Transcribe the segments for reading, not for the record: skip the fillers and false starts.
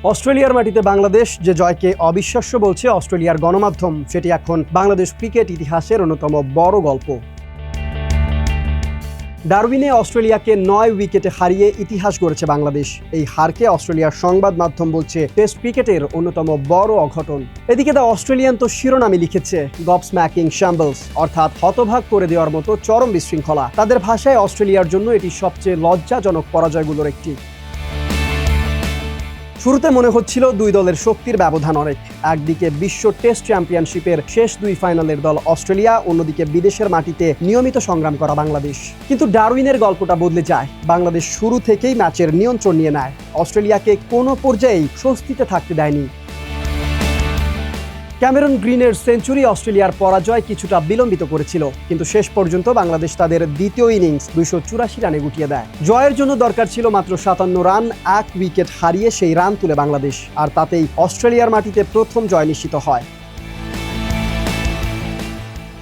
অস্ট্রেলিয়ার মাটিতে বাংলাদেশ যে জয়কে অবিশ্বাস্য বলছে অস্ট্রেলিয়ার গণমাধ্যম, সেটি এখন বাংলাদেশ ক্রিকেট ইতিহাসের অন্যতম বড় গল্প। ডারউইনে অস্ট্রেলিয়াকে 9 উইকেটে হারিয়ে ইতিহাস গড়েছে বাংলাদেশ। এই হারকে অস্ট্রেলিয়ার সংবাদ মাধ্যম বলছে টেস্ট ক্রিকেটের অন্যতম বড় অঘটন। এদিকে দ্য অস্ট্রেলিয়ান তো শিরোনামে লিখেছে গবস্ম্যাকিং শ্যাম্বলস, অর্থাৎ হতভাগ করে দেওয়ার মতো চরম বিশৃঙ্খলা। তাদের ভাষায় অস্ট্রেলিয়ার জন্য এটি সবচেয়ে লজ্জাজনক পরাজয়গুলোর একটি। শুরুতে মনে হচ্ছিল দুই দলের শক্তির ব্যবধান অনেক। একদিকে বিশ্ব টেস্ট চ্যাম্পিয়নশিপের শেষ দুই ফাইনালের দল অস্ট্রেলিয়া, অন্যদিকে বিদেশের মাটিতে নিয়মিত সংগ্রাম করা বাংলাদেশ। কিন্তু ডারউইনের গল্পটা বদলে যায়। বাংলাদেশ শুরু থেকেই ম্যাচের নিয়ন্ত্রণ নিয়ে নেয়, অস্ট্রেলিয়াকে কোনো পর্যায়েই স্বস্তিতে থাকতে দেয়নি। ক্যামেরন গ্রিনের সেঞ্চুরি অস্ট্রেলিয়ার পরাজয় কিছুটা বিলম্বিত করেছিল, কিন্তু শেষ পর্যন্ত বাংলাদেশ তাদের দ্বিতীয় ইনিংস 284 রানে গুটিয়ে দেয়। জয়ের জন্য দরকার ছিল মাত্র 57 রান। 1 উইকেট হারিয়ে সেই রান তুলে বাংলাদেশ, আর তাতেই অস্ট্রেলিয়ার মাটিতে প্রথম জয় নিশ্চিত হয়।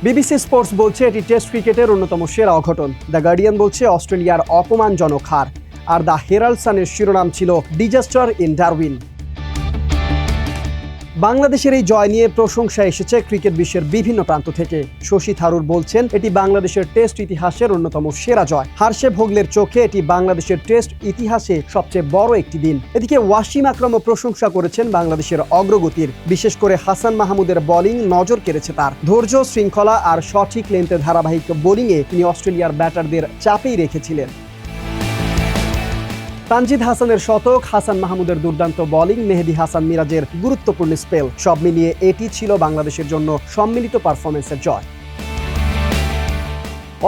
বিবিসি স্পোর্টস বলছে এটি টেস্ট ক্রিকেটের অন্যতম সেরা অঘটন। দ্য গার্ডিয়ান বলছে অস্ট্রেলিয়ার অপমানজনক হার, আর দ্য হেরাল্ড সানের শিরোনাম ছিল ডিজাস্টার ইন ডারউইন। বাংলাদেশের এই জয় নিয়ে প্রশংসা এসেছে ক্রিকেট বিশ্বের বিভিন্ন প্রান্ত থেকে। শশী থারুর বলছেন এটি বাংলাদেশের টেস্ট ইতিহাসের অন্যতম সেরা জয়। হার্ষে ভোগলের চোখে এটি বাংলাদেশের টেস্ট ইতিহাসে সবচেয়ে বড় একটি দিন। এদিকে ওয়াসিম আকরামও প্রশংসা করেছেন বাংলাদেশের অগ্রগতির। বিশেষ করে হাসান মাহমুদের বোলিং নজর কেড়েছে তার। ধৈর্য, শৃঙ্খলা আর সঠিক লেন্থে ধারাবাহিক বোলিংয়ে তিনি অস্ট্রেলিয়ার ব্যাটারদের চাপেই রেখেছিলেন। তানজিদ হাসানের শতক, হাসান মাহমুদের দুর্দান্ত বোলিং, মেহেদী হাসান মিরাজের গুরুত্বপূর্ণ স্পেল, সব মিলিয়ে এটি ছিল বাংলাদেশের জন্য সম্মিলিত পারফরম্যান্সের জয়।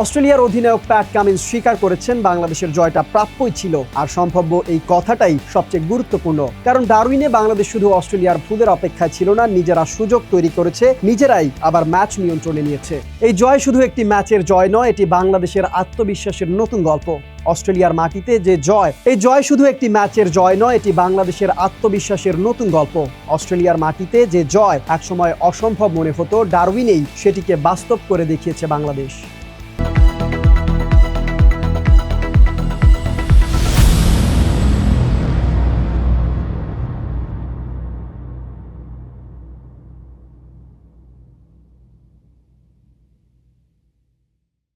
অস্ট্রেলিয়ার অধিনায়ক প্যাট কামিন্স স্বীকার করেছেন বাংলাদেশের জয়টা প্রাপ্যই ছিল, আর সম্ভাব্য এই কথাটাই সবচেয়ে গুরুত্বপূর্ণ। কারণ ডারউইনে বাংলাদেশ শুধু অস্ট্রেলিয়ার ভুলের অপেক্ষায় ছিল না, নিজেরা সুযোগ তৈরি করেছে, নিজেরাই আবার ম্যাচ নিয়ন্ত্রণে নিয়েছে। এই জয় শুধু একটি ম্যাচের জয় নয়, এটি বাংলাদেশের আত্মবিশ্বাসের নতুন গল্প। অস্ট্রেলিয়ার মাটিতে যে জয়, এই জয় শুধু একটি ম্যাচের জয় নয়, এটি বাংলাদেশের আত্মবিশ্বাসের নতুন গল্প। অস্ট্রেলিয়ার মাটিতে যে জয় একসময় অসম্ভব মনে হতো, ডারউইনেই সেটিকে বাস্তব করে দেখিয়েছে বাংলাদেশ।